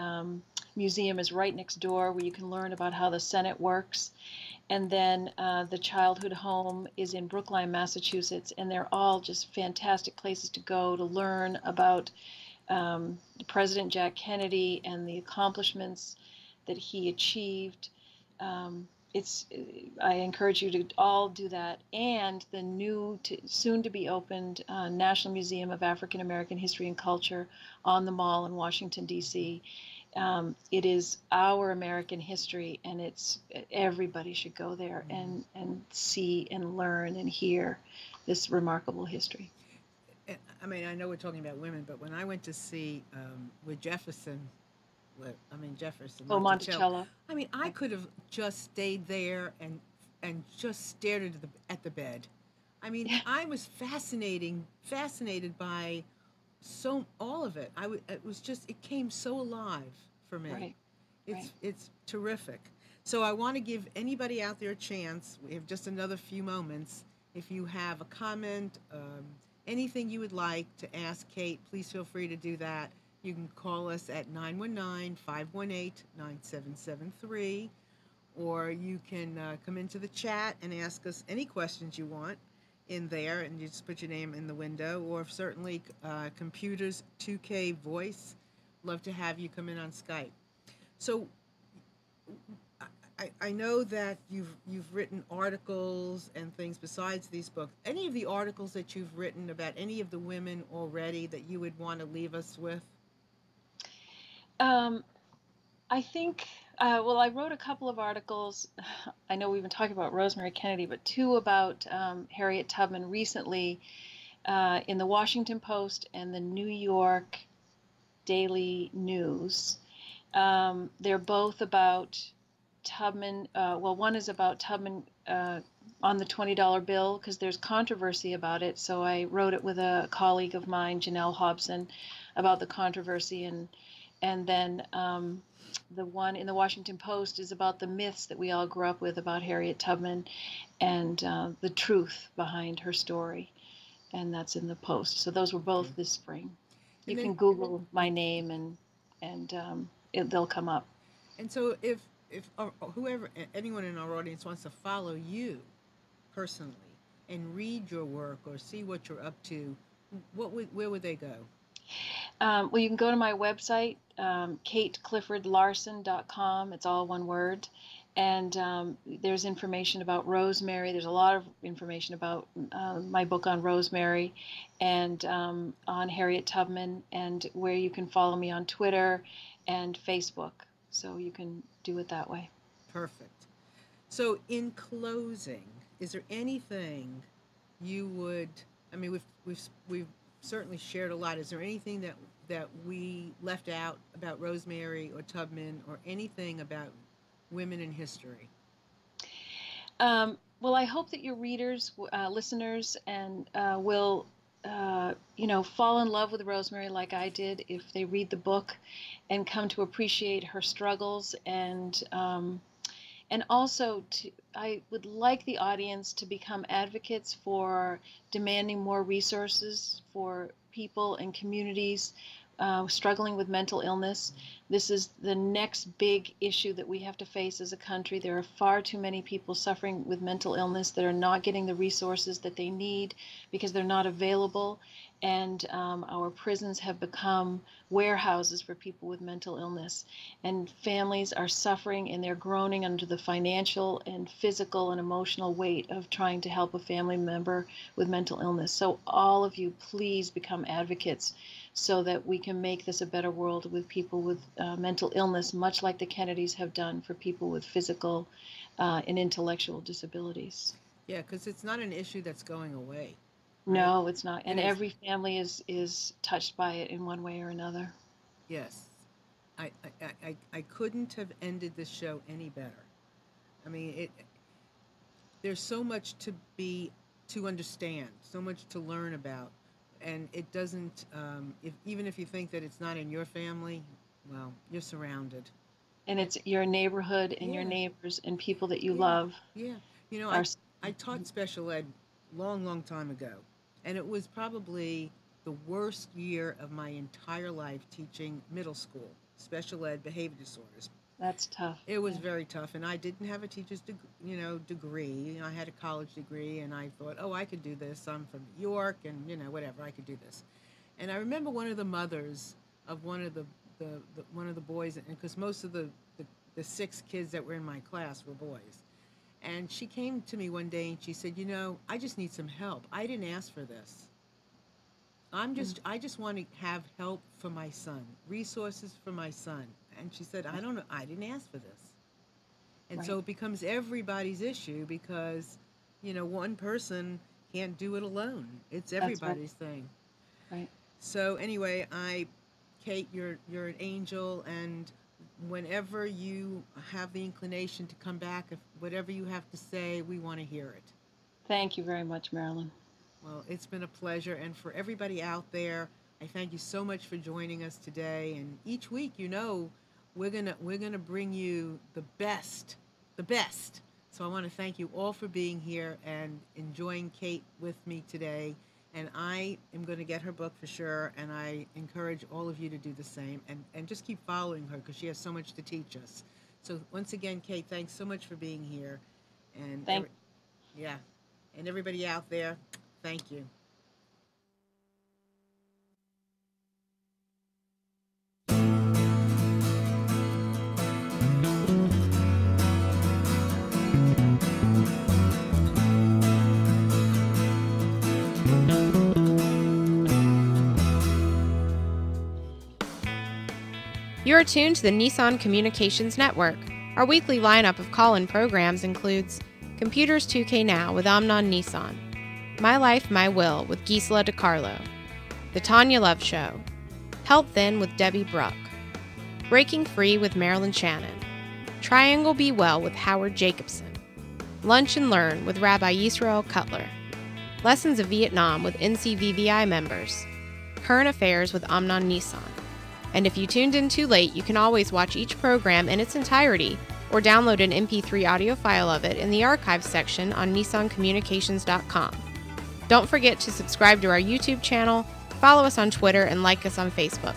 Museum is right next door, where you can learn about how the Senate works. And then the childhood home is in Brookline, Massachusetts, and they're all just fantastic places to go to learn about President Jack Kennedy and the accomplishments that he achieved. It's I encourage you to all do that. And the soon to be opened National Museum of African American History and Culture on the Mall in Washington, D.C. It is our American history, and everybody should go there and see and learn and hear this remarkable history. I mean, I know we're talking about women, but when I went to see with Jefferson, Jefferson Oh, Monticello. Monticello. I mean, I could have just stayed there and just stared at the bed. I mean, I was fascinated by all of it. It was just it came so alive for me. Right, right. It's terrific. So I want to give anybody out there a chance. We have just another few moments. If you have a comment, anything you would like to ask Kate, please feel free to do that. You can call us at 919-518-9773, or you can come into the chat and ask us any questions you want in there, and you just put your name in the window, or certainly computers 2K voice. Love to have you come in on Skype. So I know that you've written articles and things besides these books. Any of the articles that you've written about any of the women already that you would want to leave us with? Um, I think, well, I wrote a couple of articles. I know we've been talking about Rosemary Kennedy, but two about Harriet Tubman recently in the Washington Post and the New York Daily News. They're both about Tubman. Well, one is about Tubman on the $20 bill because there's controversy about it. So I wrote it with a colleague of mine, Janelle Hobson, about the controversy, and then the one in the Washington Post is about the myths that we all grew up with about Harriet Tubman and the truth behind her story, and that's in the Post. So those were both this spring. You And can then, Google my name and they'll come up. and so if whoever anyone in our audience wants to follow you personally and read your work or see what you're up to, where would they go? Well, you can go to my website, katecliffordlarson.com. It's all one word. And there's information about Rosemary. There's a lot of information about my book on Rosemary and on Harriet Tubman, and where you can follow me on Twitter and Facebook. So you can do it that way. Perfect. So in closing, is there anything you would? I mean, we've certainly shared a lot. Is there anything that we left out about Rosemary or Tubman or anything about women in history? Well, I hope that your readers, listeners, and will, fall in love with Rosemary like I did if they read the book and come to appreciate her struggles and also I would like the audience to become advocates for demanding more resources for people and communities struggling with mental illness. This is the next big issue that we have to face as a country. There are far too many people suffering with mental illness that are not getting the resources that they need because they're not available. And our prisons have become warehouses for people with mental illness. And families are suffering and they're groaning under the financial and physical and emotional weight of trying to help a family member with mental illness. So all of you, please become advocates so that we can make this a better world with people with mental illness, much like the Kennedys have done for people with physical and intellectual disabilities. Yeah, because it's not an issue that's going away, right? No, it's not. It And is. every family is touched by it in one way or another. Yes. I couldn't have ended this show any better. I mean, there's so much to understand, so much to learn about, and it doesn't. If even if you think that it's not in your family, well, you're surrounded. And it's your neighborhood and your Yeah, neighbors and people that you yeah, love yeah. You know, are. I taught special ed long time ago, and it was probably the worst year of my entire life teaching middle school special ed behavior disorders. That's tough. It was Yeah. very tough, and I didn't have a teacher's degree. I had a college degree, and I thought, oh, I could do this. I'm from New York, and whatever, I could do this. And I remember one of the mothers of one of the one of the boys, and because most of the six kids that were in my class were boys, and she came to me one day and she said, I just need some help. I didn't ask for this. I just want to have help for my son, resources for my son. And she said, I don't know, I didn't ask for this. And Right. so it becomes everybody's issue because, one person can't do it alone. It's That's right. everybody's thing. Right. So anyway, Kate, you're an angel, and whenever you have the inclination to come back, if whatever you have to say, we want to hear it. Thank you very much, Marilyn. Well, it's been a pleasure. And for everybody out there, I thank you so much for joining us today. And each week, we're gonna bring you the best, the best. So I want to thank you all for being here and enjoying Kate with me today. And I am going to get her book for sure, and I encourage all of you to do the same and just keep following her because she has so much to teach us. So once again, Kate, thanks so much for being here. And Thank yeah, and everybody out there, thank you. You are tuned to the Nissan Communications Network. Our weekly lineup of call-in programs includes Computers 2K Now with Amnon Nissan, My Life, My Will with Gisela DiCarlo, The Tanya Love Show, Health Then with Debbie Bruck, Breaking Free with Marilyn Shannon, Triangle Be Well with Howard Jacobson, Lunch and Learn with Rabbi Yisrael Cutler, Lessons of Vietnam with NCVVI members, Current Affairs with Amnon Nissan. And if you tuned in too late, you can always watch each program in its entirety or download an MP3 audio file of it in the archives section on nissancommunications.com. Don't forget to subscribe to our YouTube channel, follow us on Twitter, and like us on Facebook.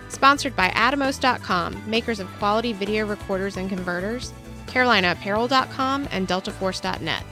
Sponsored by Atomos.com, makers of quality video recorders and converters, CarolinaApparel.com, and DeltaForce.net.